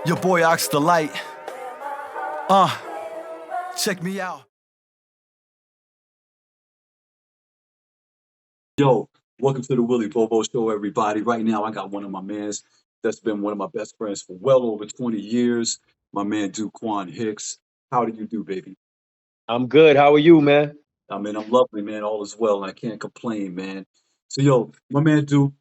Your boy Ox the Light. Check me out. Yo, welcome to the Willy Bobo Show, everybody. Right now, I got one of my mans that's been one of my best friends for well over 20 years. My man, Duquan Hicks. How do you do, baby? I'm good. How are you, man? I mean, I'm lovely, man. All is well, and I can't complain, man. So, yo, my man, Duke,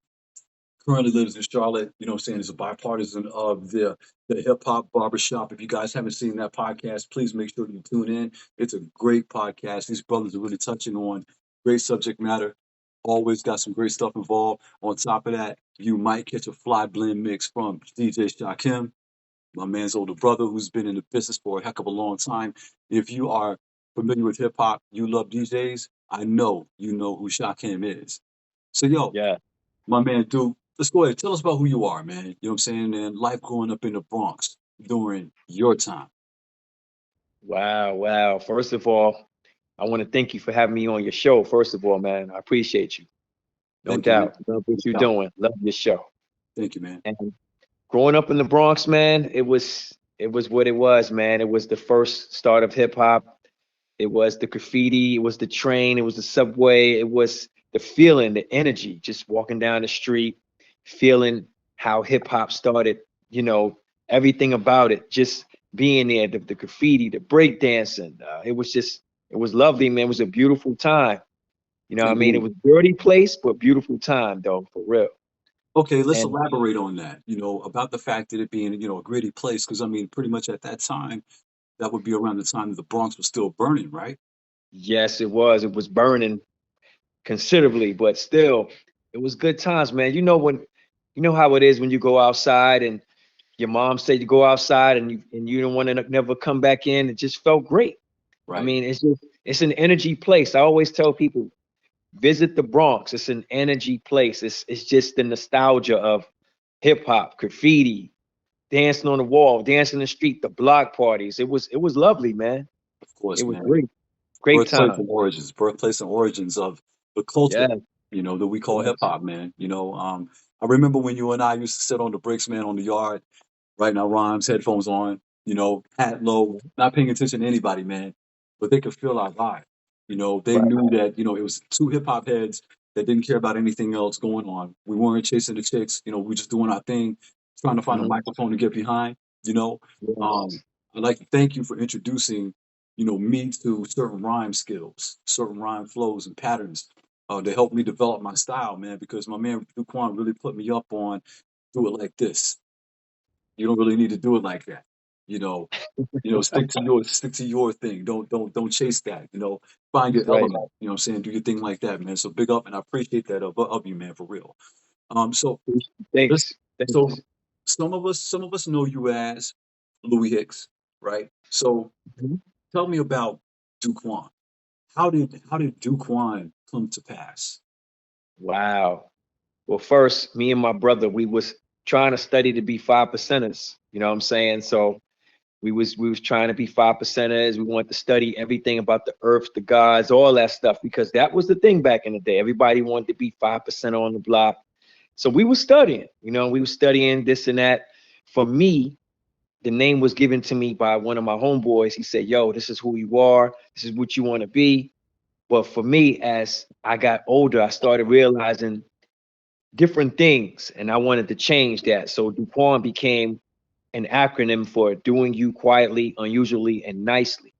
currently lives in Charlotte. You know what I'm saying? He's a bipartisan of the hip hop barbershop. If you guys haven't seen that podcast, please make sure you tune in. It's a great podcast. These brothers are really touching on great subject matter. Always got some great stuff involved. On top of that, you might catch a fly blend mix from DJ Shakim, my man's older brother who's been in the business for a heck of a long time. If you are familiar with hip hop, you love DJs, I know you know who Shakim is. So, yo, Yeah. my man Duke, let's go ahead. Tell us about who you are, man. You know what I'm saying? And life growing up in the Bronx during your time. Wow. Wow. First of all, I want to thank you for having me on your show. First of all, man, I appreciate you. No Thank you, man. doubt. Love what you're Yeah, doing. Love your show. thank you, man. And growing up in the Bronx, man, it was what it was, man. It was the first start of hip hop. It was the graffiti. It was the train. It was the subway. It was the feeling, the energy, just walking down the street, feeling how hip hop started. You know, everything about it, just being there, the graffiti, the break dancing. It was lovely, man. It was a beautiful time. You know what I mean? It Indeed. was a dirty place, but beautiful time, though, for real. Okay, let's And elaborate on that, about the fact that it being, a gritty place, because I mean, pretty much at that time, that would be around the time that the Bronx was still burning, right? yes, it was. It was burning considerably, but still, it was good times, man. You know how it is when you go outside and your mom said you go outside and you don't want to never come back in. It just felt great. I Right. mean, it's an energy place. I always tell people visit the Bronx. It's an energy place. It's just the nostalgia of hip hop, graffiti, dancing on the wall, dancing in the street, the block parties. It was lovely, man. Of It course, was man. great, great Birthplace time. and origins, birthplace and origins of the culture, Yes, that we call hip yes. hop, man. I remember when you and I used to sit on the bricks, man, on the yard, writing our rhymes, headphones on, hat low, not paying attention to anybody, man. But they could feel our vibe. They Right. knew that, it was two hip hop heads that didn't care about anything else going on. We weren't chasing the chicks, we were just doing our thing, trying to find a Mhm. microphone to get behind, you know. Um, Yes. I'd like to thank you for introducing, me to certain rhyme skills, certain rhyme flows and patterns to help me develop my style, man, because my man Duquan really put me up on do it like this. You don't really need to do it like that. You know, stick to your thing. Don't chase that. Find your Right. element. You know what I'm saying? Do your thing like that, man. So big up and I appreciate that of you, man, for real. So let's Thanks. so Thanks. some of us know you as Louis Hicks, right? So Mhm. tell me about Duquan. How did Duquan come to pass? Wow. Well, first, me and my brother, we was trying to study to be 5 percenters. You know what I'm saying? So we was trying to be 5 percenters. We wanted to study everything about the earth, the gods, all that stuff, because that was the thing back in the day. Everybody wanted to be 5% on the block. So we were studying, we were studying this and that. For me, the name was given to me by one of my homeboys. He said, yo, this is who you are. This is what you want to be. But for me, as I got older, I started realizing different things and I wanted to change that. So DuPont became an acronym for doing you quietly, unusually, and nicely.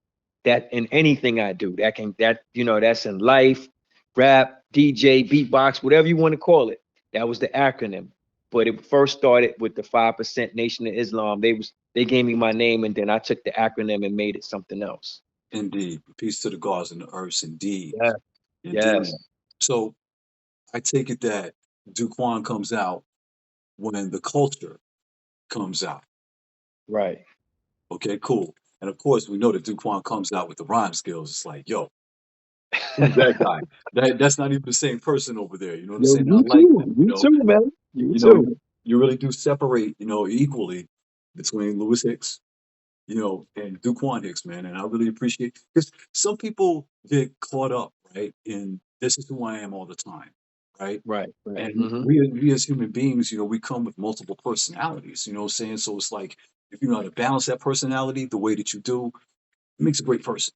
That in anything I do, that's in life, rap, DJ, beatbox, whatever you want to call it. That was the acronym. But it first started with the 5% Nation of Islam. They gave me my name and then I took the acronym and made it something else. Indeed. Peace to the gods and the earths, indeed. Yeah. Indeed. Yes. So I take it that Duquan comes out when the culture comes out. Right. Okay, cool. And of course, we know that Duquan comes out with the rhyme skills. It's like, yo, who's that guy? That's not even the same person over there. You know what I'm Yo, saying? I you like that. too. You too, man. You too. You really do separate, equally between Lewis Hicks, and Duquan Hicks, man. And I really appreciate because some people get caught up, right, in this is who I am all the time, right? Right. Right. And Hmm. we as human beings, we come with multiple personalities, you know what I'm saying? So it's like if you know how to balance that personality the way that you do, it makes a great person.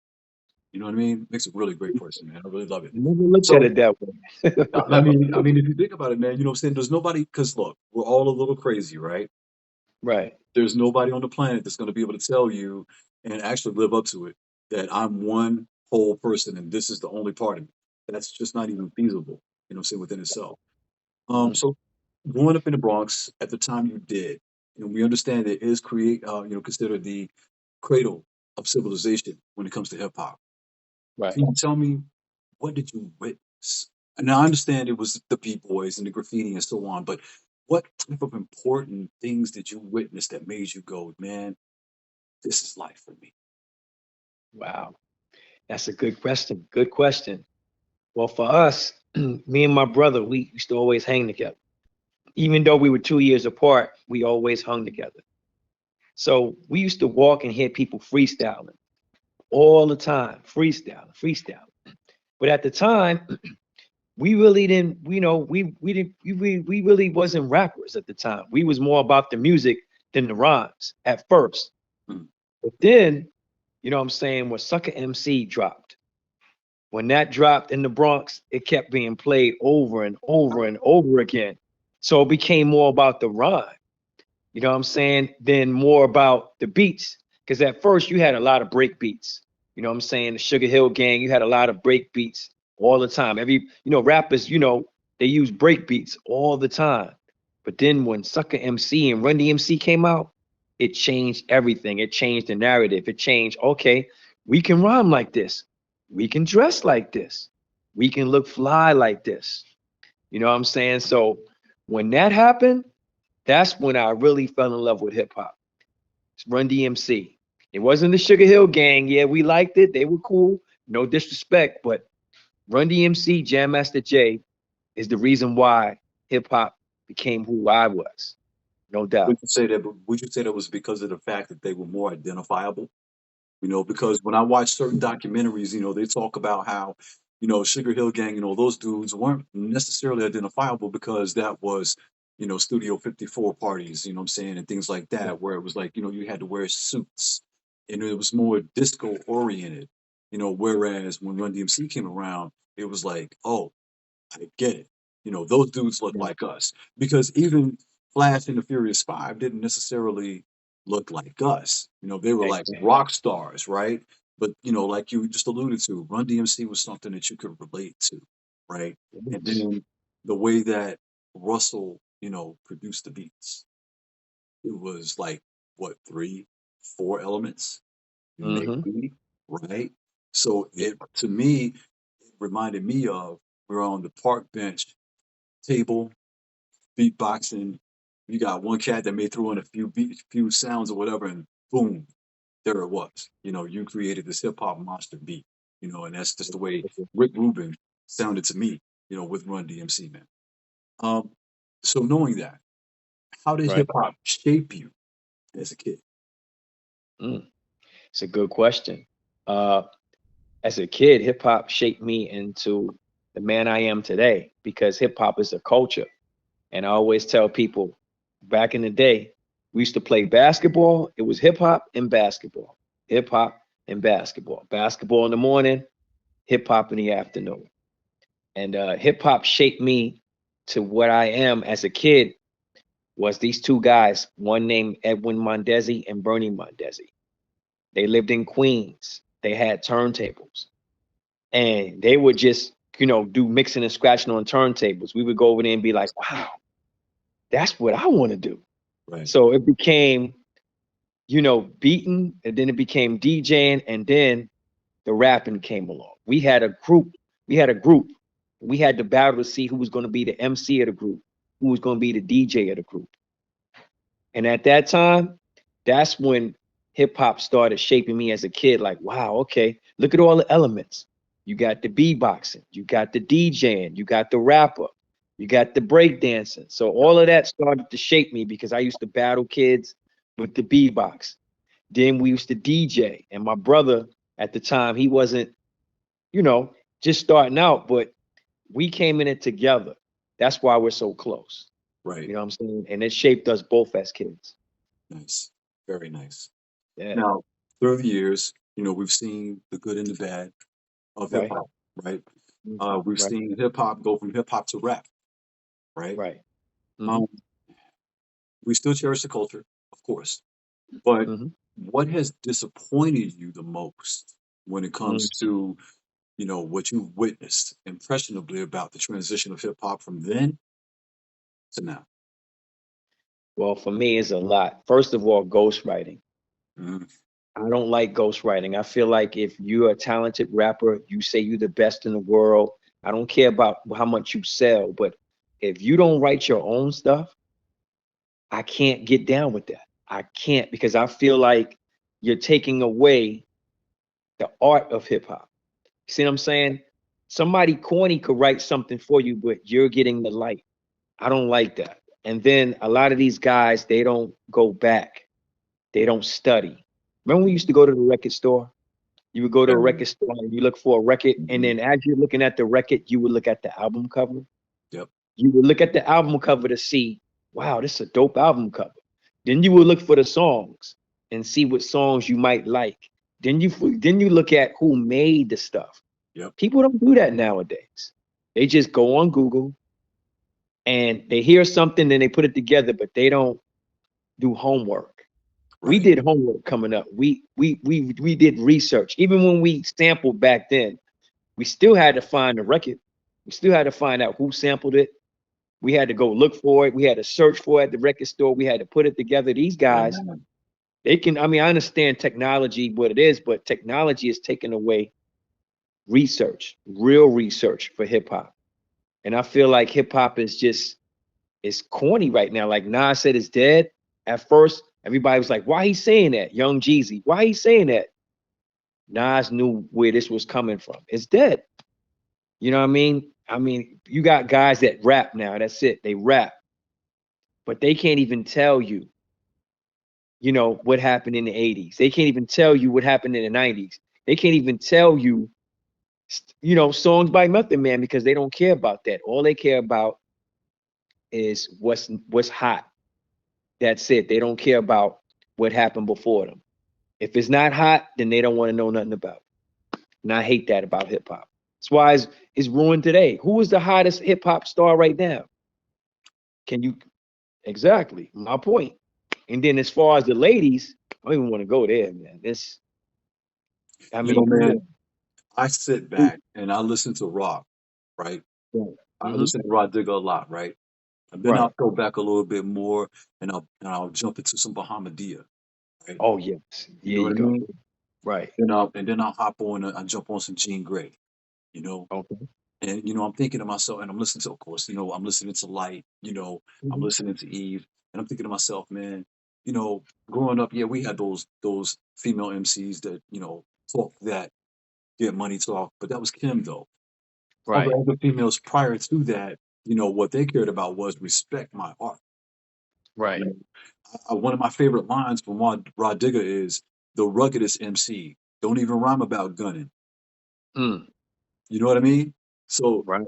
You know what I mean? Makes a really great person, man. I really love it. Never looked at So it that way. I mean, if you think about it, man, you know what I'm saying? There's nobody, because look, we're all a little crazy, right? Right. There's nobody on the planet that's going to be able to tell you and actually live up to it that I'm one whole person and this is the only part of me. That's just not even feasible, you know what I'm saying, within itself. Mhm. So growing up in the Bronx at the time you did, and we understand it is considered the cradle of civilization when it comes to hip hop. Right. Can you tell me what did you witness? And I understand it was the b-boys and the graffiti and so on, but what type of important things did you witness that made you go, man, this is life for me? Wow. That's a good question. Good question. Well, for us, me and my brother, we used to always hang together. Even though we were 2 years apart, we always hung together. So we used to walk and hear people freestyling all the time, freestyling, freestyling. But at the time, we really didn't, we didn't, we really wasn't rappers at the time. We was more about the music than the rhymes at first. Mm. But then, you know what I'm saying, when Sucker MC dropped, when that dropped in the Bronx, it kept being played over and over and over again. So it became more about the rhyme, you know what I'm saying, than more about the beats. Because at first you had a lot of break beats. You know what I'm saying? The Sugar Hill Gang, you had a lot of break beats all the time. Rappers, they use break beats all the time. But then when Sucker MC and Run DMC came out, it changed everything. It changed the narrative. It changed, okay, we can rhyme like this. We can dress like this. We can look fly like this. You know what I'm saying? So when that happened, that's when I really fell in love with hip hop. It's Run DMC. It wasn't the Sugar Hill Gang. Yeah, we liked it. They were cool. No disrespect, but Run DMC, Jam Master Jay is the reason why hip hop became who I was. No doubt. Would you say that was because of the fact that they were more identifiable? Because when I watch certain documentaries, they talk about how, Sugar Hill Gang, those dudes weren't necessarily identifiable because that was, Studio 54 parties, you know what I'm saying, and things like that, where it was like, you had to wear suits and it was more disco oriented, whereas when Run DMC came around, it was like, oh, I get it. Those dudes look like us because even Flash and the Furious Five didn't necessarily look like us. They were like Exactly. rock stars, right? But like you just alluded to, Run DMC was something that you could relate to, right? And then the way that Russell, produced the beats, it was like what, three, four elements, Mm-hmm. maybe, right? So it to me, it reminded me of we're on the park bench table, beatboxing. You got one cat that may throw in a few sounds or whatever, and boom, there it was. You created this hip hop monster beat. And that's just the way Rick Rubin sounded to me. With Run DMC, man. Um, so knowing that, how did hip Right. hop shape you as a kid? Mm. It's a good question. Uh, as a kid, hip hop shaped me into the man I am today because hip hop is a culture. And I always tell people back in the day, we used to play basketball. It was hip hop and basketball, hip hop and basketball, basketball in the morning, hip hop in the afternoon. And hip hop shaped me to what I am as a kid was these two guys, one named Edwin Mondesi and Bernie Mondesi. They lived in Queens. They had turntables and they would just, do mixing and scratching on turntables. We would go over there and be like, wow, that's what I want to do. Right. So it became, beating, and then it became DJing, and then the rapping came along. We had a group. We had a group. We had to battle to see who was going to be the MC of the group, who was going to be the DJ of the group. And at that time, that's when hip hop started shaping me as a kid. Like, wow, okay, look at all the elements. You got the beatboxing, you got the DJing, you got the rapper, you got the breakdancing. So all of that started to shape me because I used to battle kids with the beatbox. Then we used to DJ, and my brother at the time, he wasn't, you know, just starting out, but we came in it together. That's why we're so close. Right. You know what I'm saying? And it shaped us both as kids. Nice. Very nice. Yeah. Now, through the years, we've seen the good and the bad of hip Right. hop, right? Mhm. We've Right. seen hip hop go from hip hop to rap, right? Right. Hmm. Um, we still cherish the culture, of course, but Hmm. what has disappointed you the most when it comes to, what you've witnessed impressionably about the transition of hip hop from then to now? Well, for me, it's a lot. First of all, ghostwriting. Mm, I don't like ghostwriting. I feel like if you're a talented rapper, you say you're the best in the world. I don't care about how much you sell, but if you don't write your own stuff, I can't get down with that. I can't because I feel like you're taking away the art of hip hop. See what I'm saying? Somebody corny could write something for you, but you're getting the light. I don't like that. And then a lot of these guys, they don't go back. They don't study. Remember we used to go to the record store? You would go to a yeah. record store and you look for a record, and Mhm. then as you're looking at the record, you would look at the album cover. Yep. You would look at the album cover to see, wow, this is a dope album cover. Then you would look for the songs and see what songs you might like. Then you look at who made the stuff. Yep. People don't do that nowadays. They just go on Google and they hear something, then they put it together, but they don't do homework. We Right. did homework coming up. We did research. Even when we sampled back then, we still had to find the record. We still had to find out who sampled it. We had to go look for it. We had to search for it at the record store. We had to put it together. These guys, Yeah. they can, I mean, I understand technology, what it is, but technology is taking away research, real research for hip hop. And I feel like hip hop is just, it's corny right now. Like Nas said it's dead. At first, everybody was like, why he saying that? Young Jeezy, why he saying that? Nas knew where this was coming from. It's dead. You know what I mean? I mean, you got guys that rap now. That's it. They rap, but they can't even tell you, what happened in the 80s. They can't even tell you what happened in the 90s. They can't even tell you, songs by Method Man because they don't care about that. All they care about is what's hot. That's it. They don't care about what happened before them. If it's not hot, then they don't want to know nothing about it. And I hate that about hip hop. That's why it's ruined today. Who is the hottest hip hop star right now? Can you exactly my point? And then as far as the ladies, I don't even want to go there, man. I mean, come Man, on. I sit back and I listen to rock, right? Right. I Hmm. listen to Rod Digger a lot, right? And then Right. I'll go back a little bit more and I'll jump into some Bahamadia, right? Oh yes. You There know what you I go. mean? Right. And then I'll hop on I jump on some Jean Grey, you know. Okay. And I'm thinking to myself, and I'm listening to, of course, I'm listening to Light, I'm Hmm. listening to Eve, and I'm thinking to myself, man, you know, growing up, yeah, we had those female MCs that, talk that get money talk, but that was Kim though. All the Right. other females prior to that, what they cared about was respect my art. You Right. know, one of my favorite lines from Rod Digger is the ruggedest MC. Don't even rhyme about gunning. Mm. You know what I mean? So Right.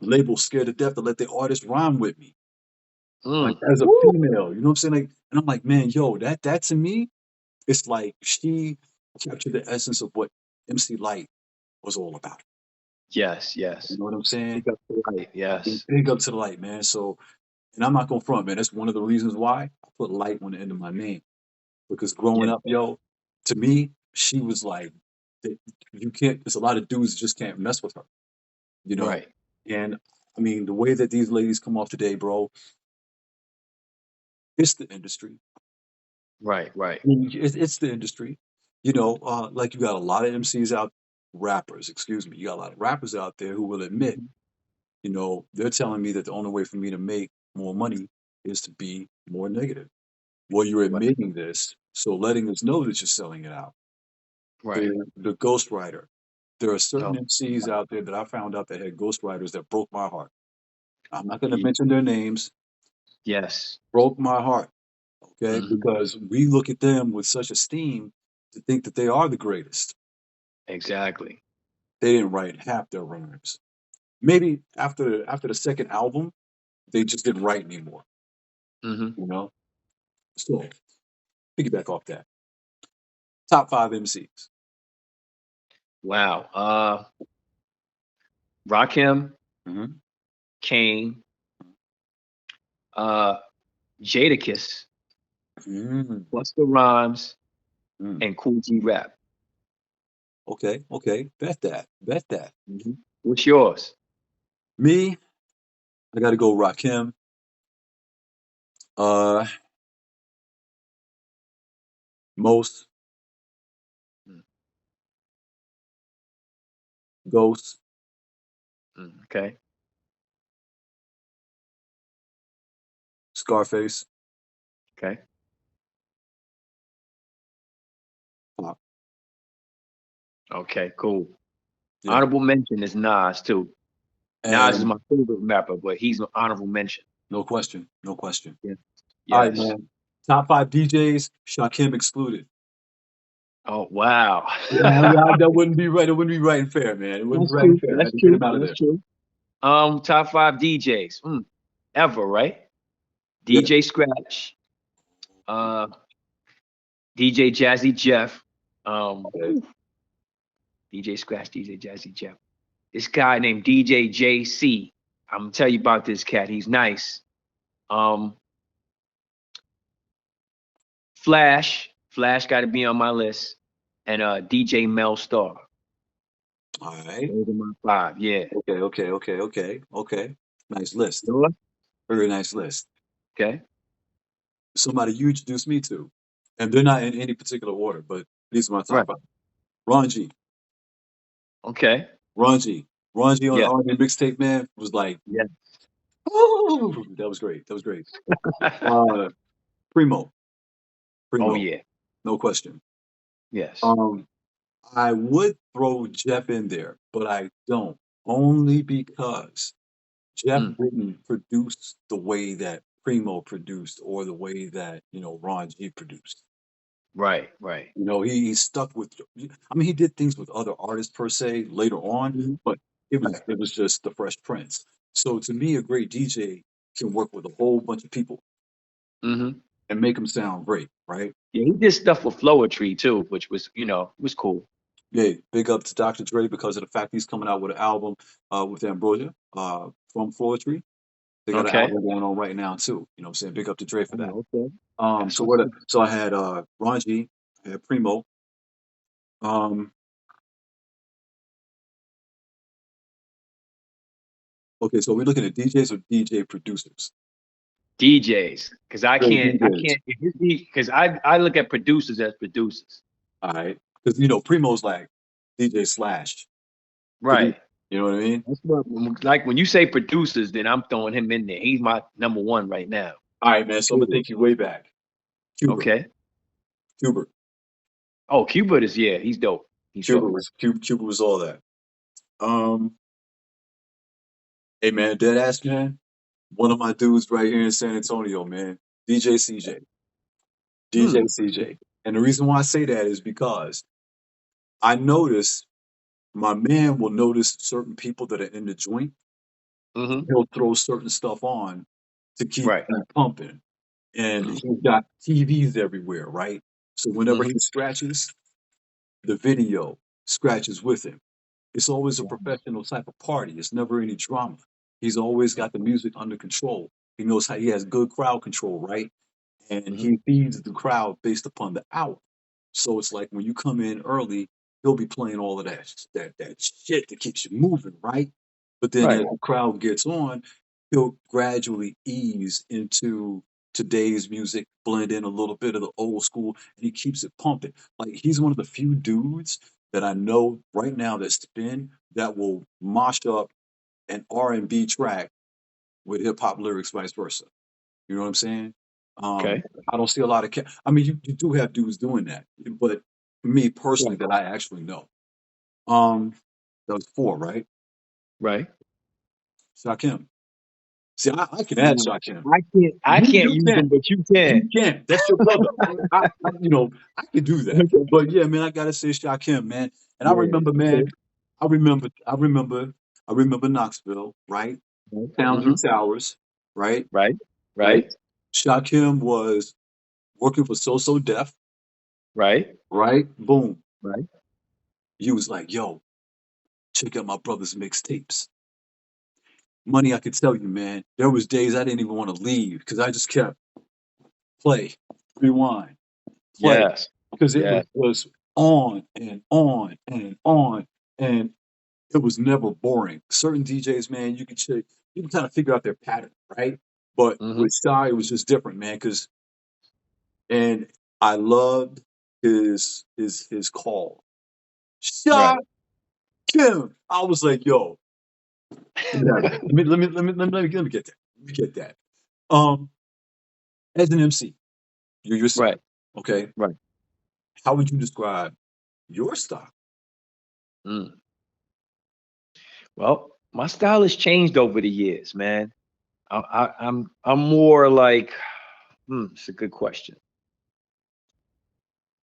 label scared to death to let the artist rhyme with me. Like Mm. as a Woo. female, you know what I'm saying? Like, and I'm like, man, yo, that to me, it's like she captured the essence of what MC Light was all about. Yes. You Yes. know what I'm saying? Pick up the light. Yes. Big up to the light, man. So, and I'm not gonna front, man. That's one of the reasons why I put light on the end of my name. Because Yeah. growing up, yo, to me, she was like, that you can't. There's a lot of dudes that just can't mess with her, you know. Right. And I mean, the way that these ladies come off today, bro, it's the industry. Right. Right. I mean, it's the industry. Like you got a lot of MCs out, rappers, excuse me. You got a lot of rappers out there who will admit, Mhm. they're telling me that the only way for me to make more money is to be more negative. Well, you're Right. admitting this, so letting us know that you're selling it out. Right. The ghostwriter. There are certain Oh. MCs out there that I found out that had ghostwriters that broke my heart. I'm not going to Ye- mention their names. Yes. Broke my heart, okay? Hmm. Because we look at them with such esteem to think that they are the greatest. Exactly. They didn't write half their rhymes. Maybe after the second album, they just didn't write anymore. Hmm. You know. So piggyback off that. Top 5 MCs. Wow. Rakim, Mm-hmm. Kane, uh, Jadakiss, Mm, Busta Rhymes, mm. and Cool G Rap. Okay, okay. Bet that. Bet that. What's yours? Me, I got to go Rakim. Uh, Most, Mm, Ghost, Okay. Scarface, Okay. Pop. Okay. Cool. Yeah. Honorable mention is Nas too. Nas is And my favorite rapper, but he's an honorable mention. no question. No question. Yeah. All right, Yes. man. Top 5 DJs, Shakim excluded. Oh wow. That wouldn't be right. It wouldn't be right and fair, man. It wouldn't be That's right and true. fair. I That's had to get true. him out of That's there. true. Top 5 DJs ever, right? Yeah. DJ Scratch, uh, DJ Jazzy Jeff, um, Okay. DJ Scratch, DJ Jazzy Jeff. This guy named DJ JC. I'm gonna tell you about this cat. He's nice. Um, Flash got to be on my list, and DJ Mel Star. All right. Those are my 5. Yeah. Okay, okay, okay, okay, okay. Nice list. Yours? Very nice list. Okay. Somebody you introduced me to, and they're not in any particular order, but these are my Right. top 5. Ron G. Okay. Ron G. Ron G on Yeah. the mixtape, man, was like, Yeah. oh, that was great. That was great. Uh, Primo. Oh Primo. yeah. No question. Yes. Um, I would throw Jeff in there, but I don't. Only because Jeff Mm. didn't produce the way that Primo produced or the way that, Ron G produced. Right. Right. He stuck with, I mean, he did things with other artists per se later on, Mhm. but it Right. was it was just the Fresh Prince. So to me, a great DJ can work with a whole bunch of people hmm and make them sound great, right? Yeah, he did stuff with Floetry too, which was, was cool. Yeah, big up to Dr. Dre because of the fact he's coming out with an album with Ambrosia from Poetry. They got an Okay. album going on right now too. You know what I'm saying? Big up to Dre for that. Oh, okay. That's So what's up. so I had Ron G, I had Primo. Um, okay, so we're looking at DJs or DJ producers. DJs, because I Great can't, I DJs. can't, because I look at producers as producers. All right. Because Primo's like DJ Slash. Right. You know what I mean? That's what, like when you say producers, then I'm throwing him in there. He's my number 1 right now. All right, man. So I'm gonna Period. take you way back. Cuba. Okay. Cuba. Oh, Cuba is, yeah, he's dope. He's dope. Cuba was all that. Um, hey man, dead ass man. One of my dudes right here in San Antonio, man. DJ CJ. DJ Hmm. CJ. And the reason why I say that is because I notice my man will notice certain people that are in the joint. Mm-hmm. He'll throw certain stuff on to keep Right. that pumping. And Mm-hmm. he's got TVs everywhere, right? So whenever Mm-hmm. he scratches, the video scratches with him. It's always a professional type of party. It's never any drama. He's always got the music under control. He knows how he has good crowd control, right? And Mm-hmm. he feeds the crowd based upon the hour. So it's like when you come in early, he'll be playing all of that shit that keeps you moving, right? But then as Right. the crowd gets on, he'll gradually ease into today's music, blend in a little bit of the old school, and he keeps it pumping. Like he's one of the few dudes that I know right now that spin that will mosh up an R&B track with hip hop lyrics, vice versa. You know what I'm saying? Um, Okay. I don't see a lot of. I mean, you do have dudes doing that, but me personally, Right. that I actually know. Um, that was 4, right? Right. Shakim. See, I can add Mm. Shakim. I can't You use can't. them, but you can. You can't. That's your brother. I can do that. Okay. But yeah, man, I gotta say Shakim, man. And I Yeah. remember, man, Okay. I remember Knoxville, right? Right. Towns Mm-hmm. and Towers, right? Right. Right. Right. Shakim was working for So So Def, Right. right? Boom. Right. You was like, yo, check out my brother's mixtapes. Money, I could tell you, man. There was days I didn't even want to leave because I just kept play, rewind, play, Yes. because it Yes. was on and on and on, and it was never boring. Certain DJs, man, you can check, you can kind of figure out their pattern, right? But Hmm. with Shy, it was just different, man. Because and I loved his call, Right. Shy Kim. I was like, yo, let me get that. Let me get that. Um, as an MC, you're yourself, Right. okay? Right. How would you describe your style? Mm. Well, my style has changed over the years, man. I'm more like, it's a good question.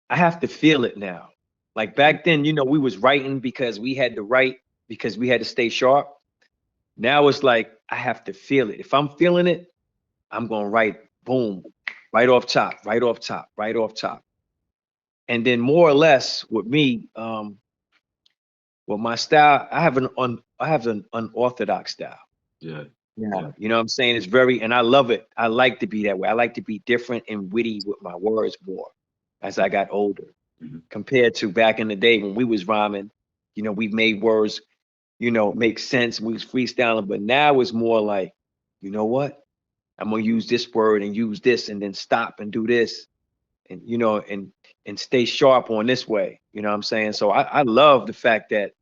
I have to feel it now. Like back then, we was writing because we had to write because we had to stay sharp. Now it's like I have to feel it. If I'm feeling it, I'm gonna write boom, right off top, right off top, right off top. And then more or less with me, well, my style, I have an unorthodox style. Yeah, Yeah, yeah. you know what I'm saying? It's very, and I love it. I like to be that way. I like to be different and witty with my words more as I got older Mhm. compared to back in the day when we was rhyming. We made words, make sense. We was freestyling, but now it's more like, you know what? I'm gonna use this word and use this and then stop and do this and and stay sharp on this way. You know what I'm saying? So I love the fact that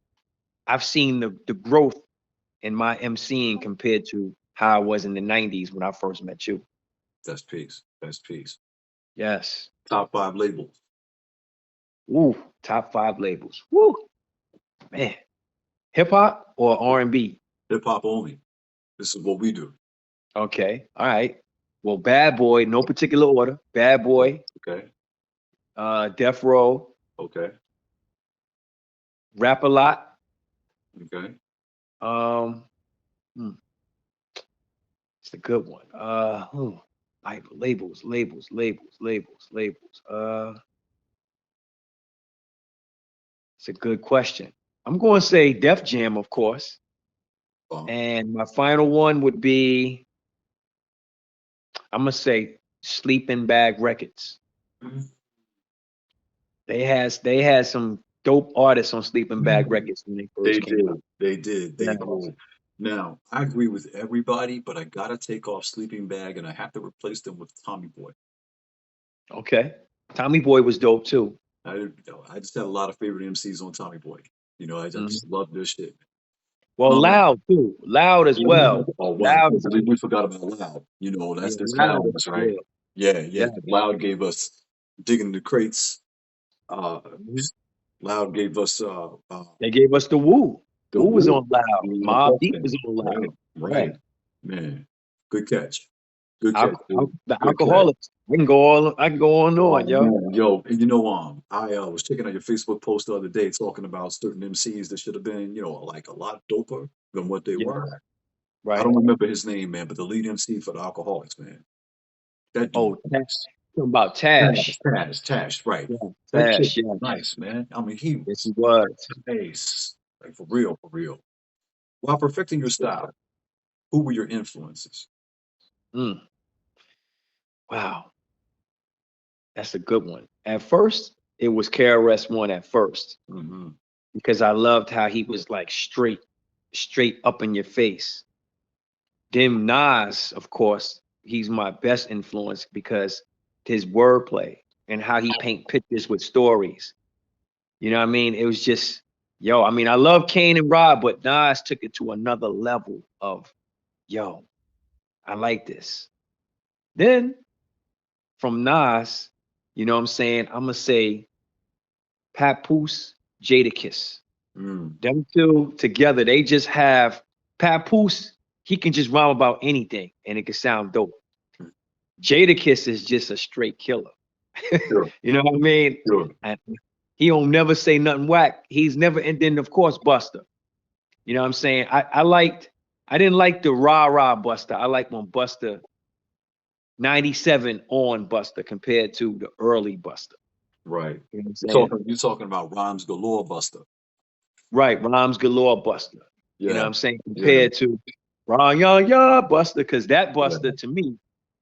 I've seen the growth in my MCing compared to how I was in the 90s when I first met you. That's peace. That's peace. Yes. Top five labels. Woo. Top five labels. Woo. Man. Hip hop or R&B? Hip hop only. This is what we do. Okay. All right. Well, Bad Boy, no particular order. Bad Boy, Okay. Death Row, Okay. Rap a Lot. Okay. Um, hmm, it's a good one. Like labels. It's a good question. I'm going to say Def Jam, of course. Um, And my final one would be, I'm going to say Sleeping Bag Records. They had some dope artists on Sleeping Bag Records when they they first came out. did. They did. They Yes. did. Now, I agree with everybody, but I gotta take off Sleeping Bag and I have to replace them with Tommy Boy. Okay. Tommy Boy was dope too. I just had a lot of favorite MCs on Tommy Boy. I Mhm. just love this shit. Well, Um, Loud too. Loud as well. oh wow, Loud is we forgot about Loud. yeah, That's Loud is class, right? good. Yeah, Yeah. yeah. Loud gave us digging the crates. Uh, Mhm. Loud gave us They gave us the Woo. the Woo was wood. on Loud. No Mob Deep question. was on Right, Loud. Yeah. right. Man, good catch. Good catch, dude. The Good catch. alcoholics. I can go on, Oh yo. man, yo, and I was checking out your Facebook post the other day talking about certain MCs that should have been, like a lot doper than what they Yeah. were. I Right. don't remember his name, man, but the lead MC for the Alcoholics, man, that dude Oh, was talking about Tash. Tash, right? Yeah. That kid Tash, was yeah. nice, man. I mean, he Yes, was he was. nice, like for real, for real. While perfecting your style, who were your influences? Mm, wow. That's a good one. At first, it was KRS-One at first Hmm. because I loved how he was like straight up in your face. Then Nas, of course, he's my best influence because his wordplay and how he paint pictures with stories. You know what I mean? It was just, yo, I mean, I love Kane and Rob, but Nas took it to another level of, yo, I like this. Then from Nas, you know what I'm saying? I'm gonna say Papoose, Jadakiss. Mm. Them two together, they just have Papoose, he can just rhyme about anything and it can sound dope. Jadakiss is just a straight killer. Sure, You know what I mean? sure. And he don't never say nothing whack. He's never, and then of course Buster. You know what I'm saying? I didn't like the rah-rah Buster. I like when Buster 97 on Buster compared to the early Buster. Right. You know what I'm saying? You're talking about Rhymes Galore Buster. Right, Rhymes Galore Buster. You know Yeah. what I'm saying? Yeah. Compared to Ron Ya Buster, because that Yeah. Buster to me,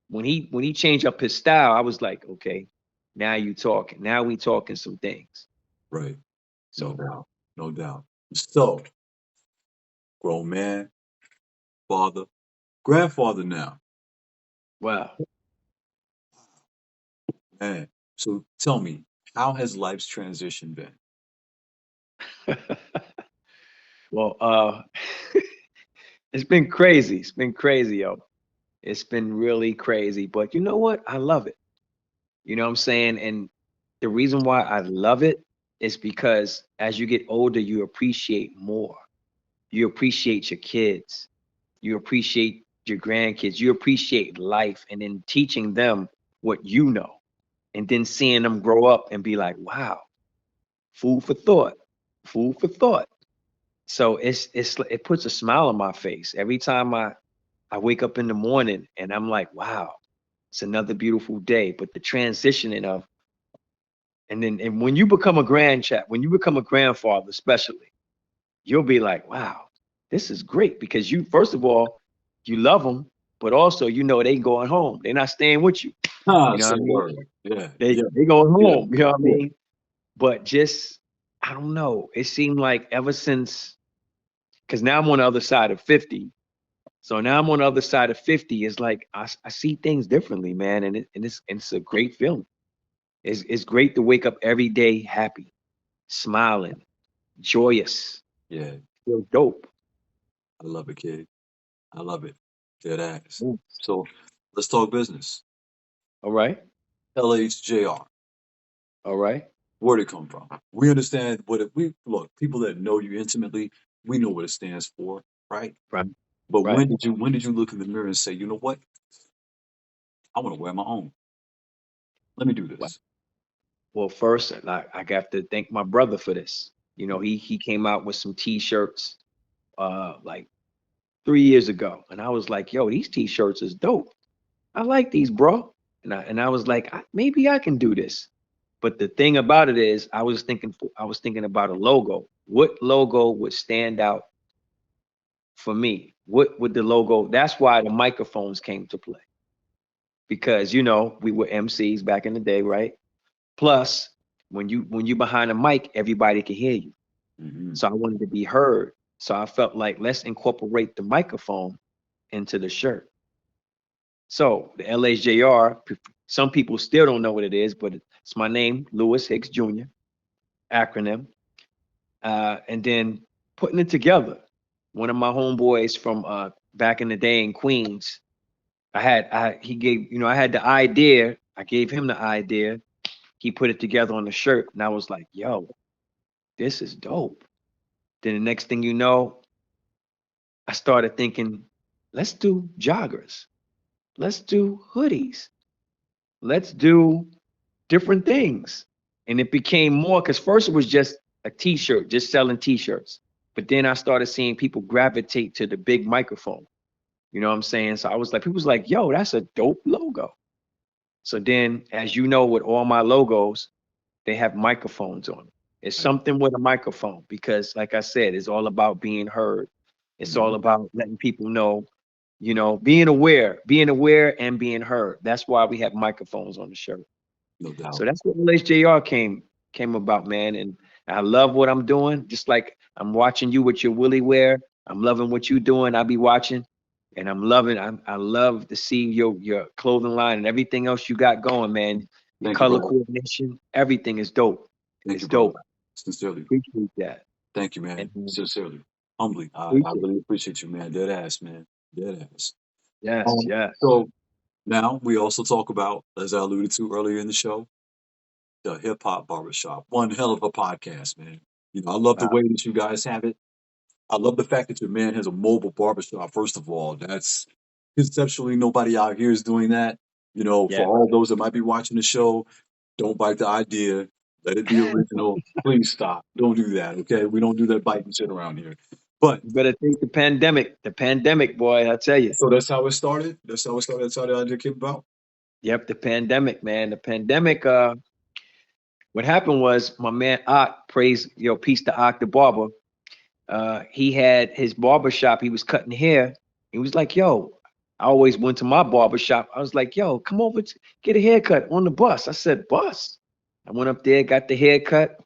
when he changed up his style, I was like, okay, now you talking. Now we talking some things. Right. No So doubt. No doubt. So, grown man, father, grandfather now. wow. Man. So tell me, how has life's transition been? Well, it's been crazy. It's been crazy, yo. It's been really crazy. But you know what? I love it. You know what I'm saying? And the reason why I love it is because as you get older, you appreciate more. You appreciate your kids. You appreciate your grandkids. You appreciate life and then teaching them what you know. And then seeing them grow up and be like, wow, food for thought. Food for thought. So it puts a smile on my face every time I wake up in the morning and I'm like, wow, it's another beautiful day. But the transitioning of and when you become a grandchild, when you become a grandfather, especially, you'll be like, wow, this is great because you first of all, you love them, but also you know they going home. They're not staying with you. Ah, You know say what I mean? word. Yeah. They Yeah. they going Yeah. home. You know what I Yeah. mean? But just I don't know. It seemed like ever since because now I'm on the other side of 50. So now I'm on the other side of 50. It's like I see things differently, man. And it's a great feeling. It's great to wake up every day happy, smiling, joyous. Yeah. Feel dope. I love it, kid. I love it. Dead ass. Mm. So let's talk business. All right. LHJR. All right. Where'd it come from? We understand what it, we look, people that know you intimately, we know what it stands for, right? Right. But Right. when did you look in the mirror and say, you know what? I want to wear my own. Let me do Well, this. well, first, I got to thank my brother for this. You know, he came out with some t-shirts like 3 years ago. And I was like, yo, these t-shirts is dope. I like these, bro. And I was like, maybe I can do this. But the thing about it is, I was thinking about a logo. What logo would stand out for me? What would the logo? That's why the microphones came to play because we were MCs back in the day, right? Plus, when you behind a mic, everybody can hear you. Hmm. So I wanted to be heard. So I felt like let's incorporate the microphone into the shirt. So the LHJR, some people still don't know what it is, but it's my name, Lewis Hicks Jr., acronym. And then putting it together. One of my homeboys from back in the day in Queens, he gave, I had the idea. I gave him the idea. He put it together on the shirt, and I was like, yo, this is dope. Then the next thing you know, I started thinking, let's do joggers. Let's do hoodies. Let's do different things. And it became more because first it was just a t-shirt, just selling t-shirts. But then I started seeing people gravitate to the big microphone. You know what I'm saying? So I was like, people was like, yo, that's a dope logo. So then, as you know, with all my logos, they have microphones on them. It's something with a microphone because, like I said, it's all about being heard. It's all about letting people know, being aware and being heard. That's why we have microphones on the shirt. No So doubt. that's what LHJR came about, man. And I love what I'm doing. Just like I'm watching you with your Willy wear. I'm loving what you're doing. I'll be watching. And I'm loving, I love to see your clothing line and everything else you got going, man. Your Thank you, color brother. coordination, everything is dope. Thank It's you, brother. dope. Sincerely. Appreciate that. Thank you, And man. Sincerely. Humbly. I appreciate. really appreciate you, man. Dead ass, man. Dead ass. Yes, yes. So now we also talk about, as I alluded to earlier in the show, the hip hop barbershop. One hell of a podcast, man. I love the Wow. way that you guys have it. I love the fact that your man has a mobile barbershop. First of all, that's conceptually nobody out here is doing that. For Yeah. all those that might be watching the show, don't bite the idea. Let it be original. Please stop. Don't do that. Okay, we don't do that biting shit around here. But You better think the pandemic. The pandemic, boy, I tell you. so that's how it started. That's how it started. That's how the idea came about. Yep, the pandemic, man. The pandemic, what happened was my man Ock, praise, peace to Ock the barber. He had his barber shop, he was cutting hair. He was like, yo, I always went to my barber shop. I was like, yo, come over to get a haircut on the bus. I said, bus. I went up there, got the haircut.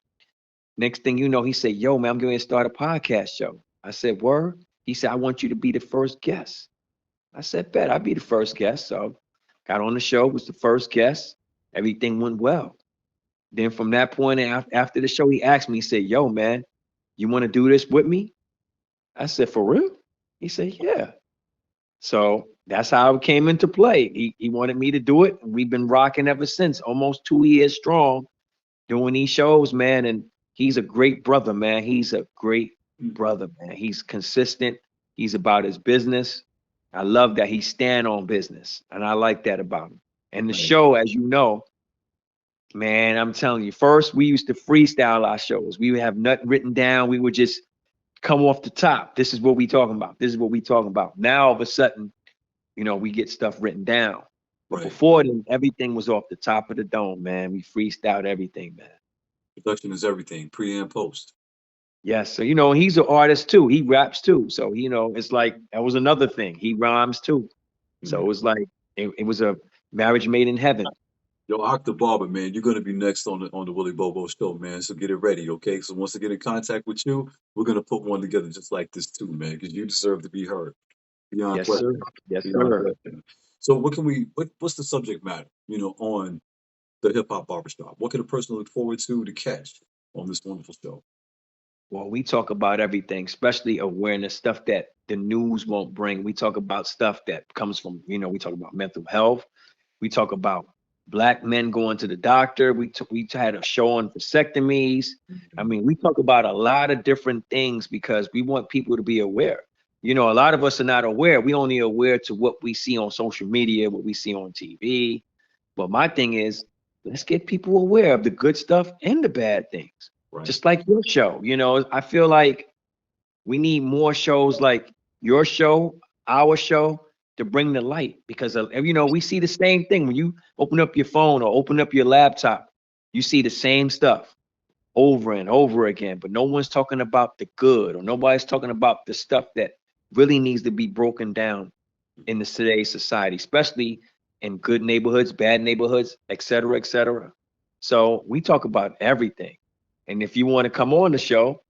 Next thing you know, he said, yo, man, I'm going to start a podcast show. I said, word? He said, I want you to be the first guest. I said, bet, I'll be the first guest. So got on the show, was the first guest. Everything went well. Then from that point, after the show, he asked me, he said, yo, man, you want to do this with me? I said, for real? He said, yeah. So that's how it came into play. He wanted me to do it. And we've been rocking ever since, almost 2 years strong, doing these shows, man. And he's a great brother, man. He's a great brother, man. He's consistent. He's about his business. I love that he stand on business. And I like that about him. And the show, as you know, man, I'm telling you, first we used to freestyle our shows. We would have nothing written down. We would just come off the top. This is what we talking about. This is what we talking about. Now all of a sudden, we get stuff written down. But before then, everything was off the top of the dome, man. We freestyled everything, man. Production is everything, pre and post. Yes. So, he's an artist too. He raps too. So, it's like that was another thing. He rhymes too. So it was like it was a marriage made in heaven. Yo, Ock the Barber, man, you're gonna be next on the Willy Bobo Show, man. So get it ready, okay? So once I get in contact with you, we're gonna put one together just like this too, man, because you deserve to be heard. Beyond Yes, question. sir. Yes, Beyond sir. question. So what's the subject matter, on the Hip Hop Barbershop? What can a person look forward to catch on this wonderful show? Well, we talk about everything, especially awareness, stuff that the news won't bring. We talk about stuff that comes from, we talk about mental health. We talk about Black men going to the doctor. We had a show on vasectomies. I mean, we talk about a lot of different things because we want people to be aware. A lot of us are not aware. We only aware to what we see on social media, what we see on TV. But my thing is, let's get people aware of the good stuff and the bad things. Right. Just like your show. I feel like we need more shows like your show, our show, to bring the light because we see the same thing when you open up your phone or open up your laptop. You see the same stuff over and over again, but no one's talking about the good or nobody's talking about the stuff that really needs to be broken down in today's society, especially in good neighborhoods, bad neighborhoods, et cetera, et cetera. So we talk about everything. And if you want to come on the show,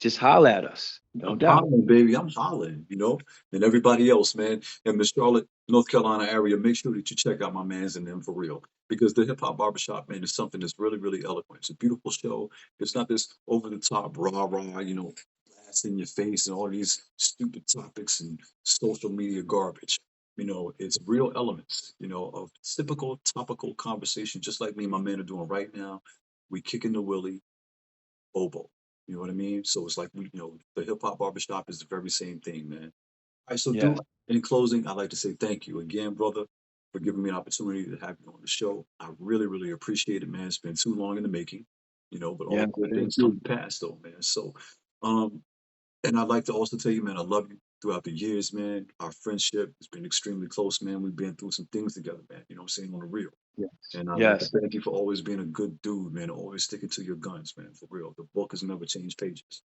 just holler at us. No I'm doubt. hollering, baby. I'm hollering, and everybody else, man. And the Charlotte, North Carolina area, make sure that you check out my man's and them for real. Because the Hip Hop Barbershop, man, is something that's really, really eloquent. It's a beautiful show. It's not this over the top, rah, rah, blast in your face and all these stupid topics and social media garbage. It's real elements, of typical topical conversation, just like me and my man are doing right now. We kicking the Willy Bobo. You know what I mean? So it's like the Hip Hop Barbershop is the very same thing, man. All right, so Yes. dude, in closing, I'd like to say thank you again, brother, for giving me an opportunity to have you on the show. I really, really appreciate it, man. It's been too long in the making, but all Yeah, good thank things you. come to pass, though, man. So, and I'd like to also tell you, man, I love you throughout the years, man. Our friendship has been extremely close, man. We've been through some things together, man. You know what I'm saying, on the real. Yes. And I'd like to Yes. thank you for always being a good dude, man. Always sticking to your guns, man. For real. The book has never changed pages.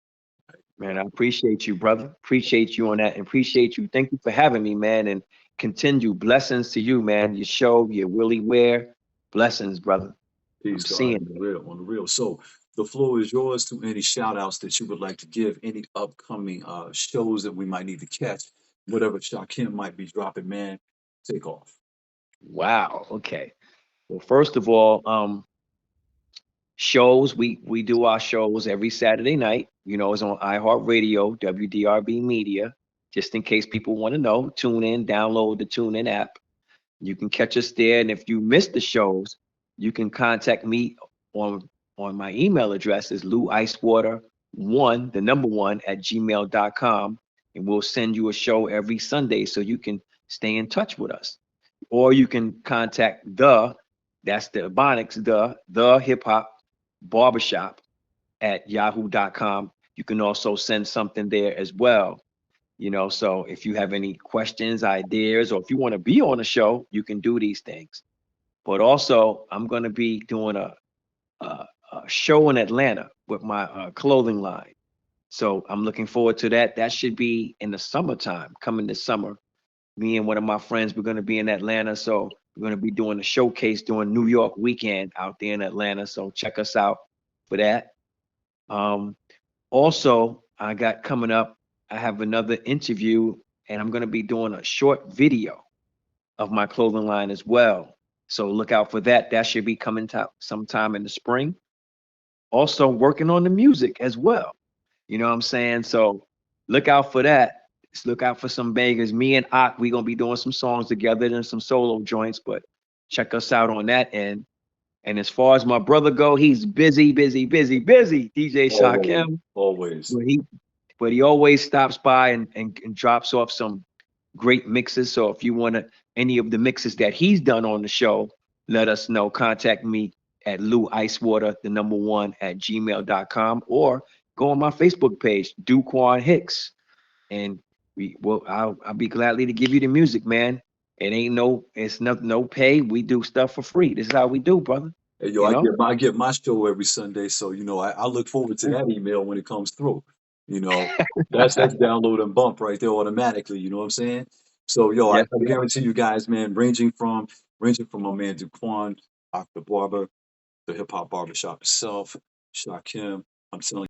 Man, I appreciate you, brother. Appreciate you on that and appreciate you. Thank you for having me, man. And continue blessings to you, man. Your show, your Willie Ware. Blessings, brother. Peace, I'm God, seeing on the real, on the real. So the floor is yours to any shout outs that you would like to give, any upcoming shows that we might need to catch, whatever Shakim might be dropping, man. Take off. Wow. Okay. Well, first of all, shows, we do our shows every Saturday night. It's on iHeartRadio, WDRB Media. Just in case people want to know, tune in, download the TuneIn app. You can catch us there. And if you miss the shows, you can contact me on my email address is louicewater1, the number 1 at gmail.com. And we'll send you a show every Sunday so you can stay in touch with us. Or you can contact that's the Ebonics, the hip hop barbershop at yahoo.com. You can also send something there as well. You know, so if you have any questions, ideas, or if you want to be on the show, you can do these things. But also, I'm going to be doing a show in Atlanta with my clothing line. So I'm looking forward to that. That should be in the summertime, coming this summer. Me and one of my friends, we're going to be in Atlanta. So we're going to be doing a showcase during New York weekend out there in Atlanta. So check us out for that. Also, I got coming up, I have another interview, and I'm going to be doing a short video of my clothing line as well. So look out for that. That should be coming sometime in the spring. Also working on the music as well. You know what I'm saying? So look out for that. Just look out for some bangers. Me and Ak, we're going to be doing some songs together and some solo joints, but check us out on that end. And as far as my brother go, he's busy, DJ Shakim. Always. But he always stops by and drops off some great mixes. So if you want any of the mixes that he's done on the show, let us know. Contact me at louicewater1@gmail.com, or go on my Facebook page, Duquan Hicks, and I'll be gladly to give you the music, man. It's no pay. We do stuff for free. This is how we do, brother. Hey, yo, I get my show every Sunday, so I look forward to that email when it comes through. That's download and bump right there automatically. You know what I'm saying? So, yo, I guarantee you guys, man, ranging from my man Duquan, the barber, the hip hop barbershop itself, Shakim. I'm telling you,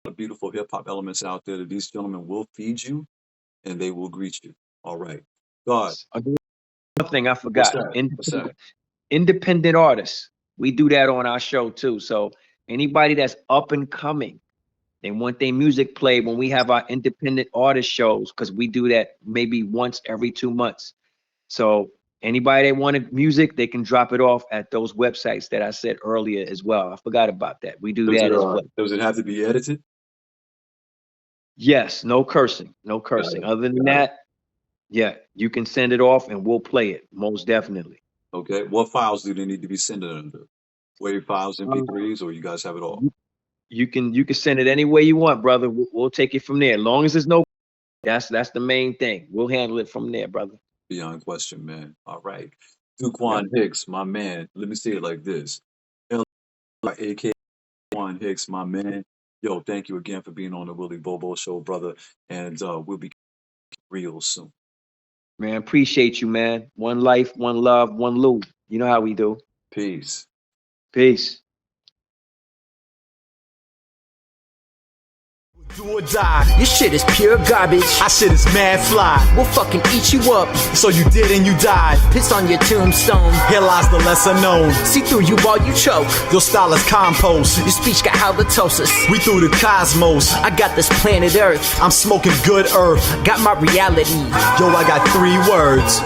the beautiful hip hop elements out there that these gentlemen will feed you, and they will greet you. All right, God. One thing I forgot. What's that? Independent artists. We do that on our show too. So anybody that's up and coming, they want their music played when we have our independent artist shows, because we do that maybe once every 2 months. So anybody that wanted music, they can drop it off at those websites that I said earlier as well. I forgot about that. We do that as well. Does it have to be edited? Yes, no cursing. Other than that, yeah, you can send it off and we'll play it, most definitely. Okay. What files do they need to be sent under? WAV files, MP3s, or you guys have it all? You can send it any way you want, brother. We'll take it from there. As long as there's no, that's the main thing. We'll handle it from there, brother. Beyond question, man. All right. Duquan Hicks, my man. Let me say it like this. A.K. Duquan Hicks, my man. Yo, thank you again for being on the Willy Bobo Show, brother. And we'll be real soon. Man, appreciate you, man. One life, one love, one Lou. You know how we do. Peace. Peace. Do or die. Your shit is pure garbage. Our shit is mad fly. We'll fucking eat you up. So you did and you died. Piss on your tombstone. Here lies the lesser known. See through you while you choke. Your style is compost. Your speech got halitosis. We through the cosmos. I got this planet Earth. I'm smoking good earth. Got my reality. Yo, I got 3 words.